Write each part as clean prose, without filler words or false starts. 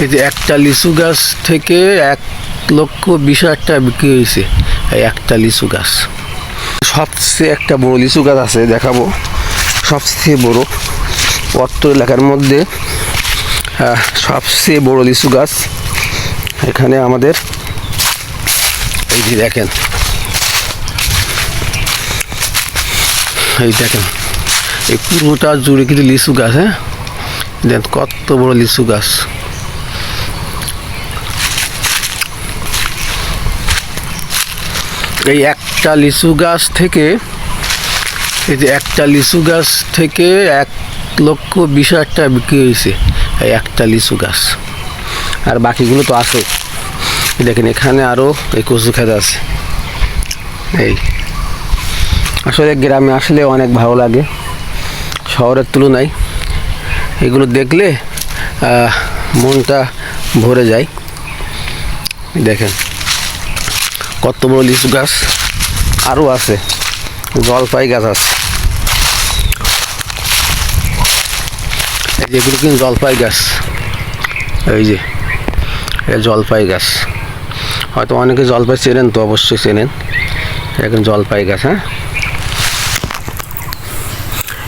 এই যে একটা লিচু গাছ থেকে 1,20,000 টাকা বিক্রি হয়েছে। এই একটা লিচু গাছ। সবচেয়ে একটা বড় লিচু গাছ আছে, দেখাবো। সবচেয়ে বড় অত্র এলাকার মধ্যে সবচেয়ে বড় লিচু গাছ এখানে আমাদের। এই যে দেখেন, এই দেখেন, এই পুরোটা জুড়ে কিন্তু লিচু গাছ। হ্যাঁ, দেখ কত বড় লিচু গাছ। এই একটা লিচু গাছ থেকে, এই যে একটা লিচু গাছ থেকে 1,20,000 টাকা বিক্রি হয়েছে। এই একটা লিচু গাছ। আর বাকিগুলো তো আছে। দেখেন এখানে আরও এই কচু খেত আছে। এই আসলে গ্রামে আসলে অনেক ভালো লাগে শহরের তুলনায়। এগুলো দেখলে মনটা ভরে যায়। দেখেন কত বড় লিচু গাছ। আরও আছে, জলপাই গাছ আছে। এগুলো কিন্তু জলপাই গাছ। এই যে জলপাই গাছ, হয়তো অনেকে জলপাই চেনেন, তো অবশ্যই চেনেন। এখন জলপাই গাছ। হ্যাঁ,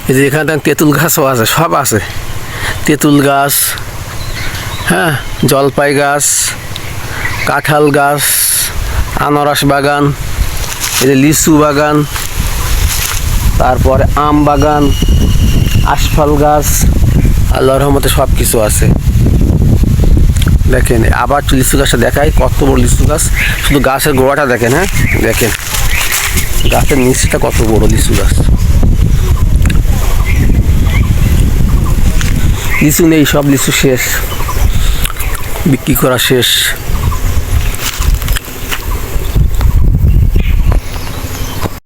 এই যে এখানে তেঁতুল গাছও আছে, সব আছে। তেঁতুল গাছ, হ্যাঁ, জলপাই গাছ, কাঁঠাল গাছ, আনারস বাগান, এই যে লিচু বাগান, তারপরে আম বাগান, আশফল গাছ, আল্লাহর রহমতে সব কিছু আছে। দেখেন আবার লিচু গাছটা দেখায়, কত বড় লিচু গাছ। শুধু গাছের গোড়াটা দেখেন। হ্যাঁ, দেখেন গাছের নিচটা কত বড় লিচু গাছ। লিচু নেই, সব লিচু শেষ, বিক্রি করা শেষ।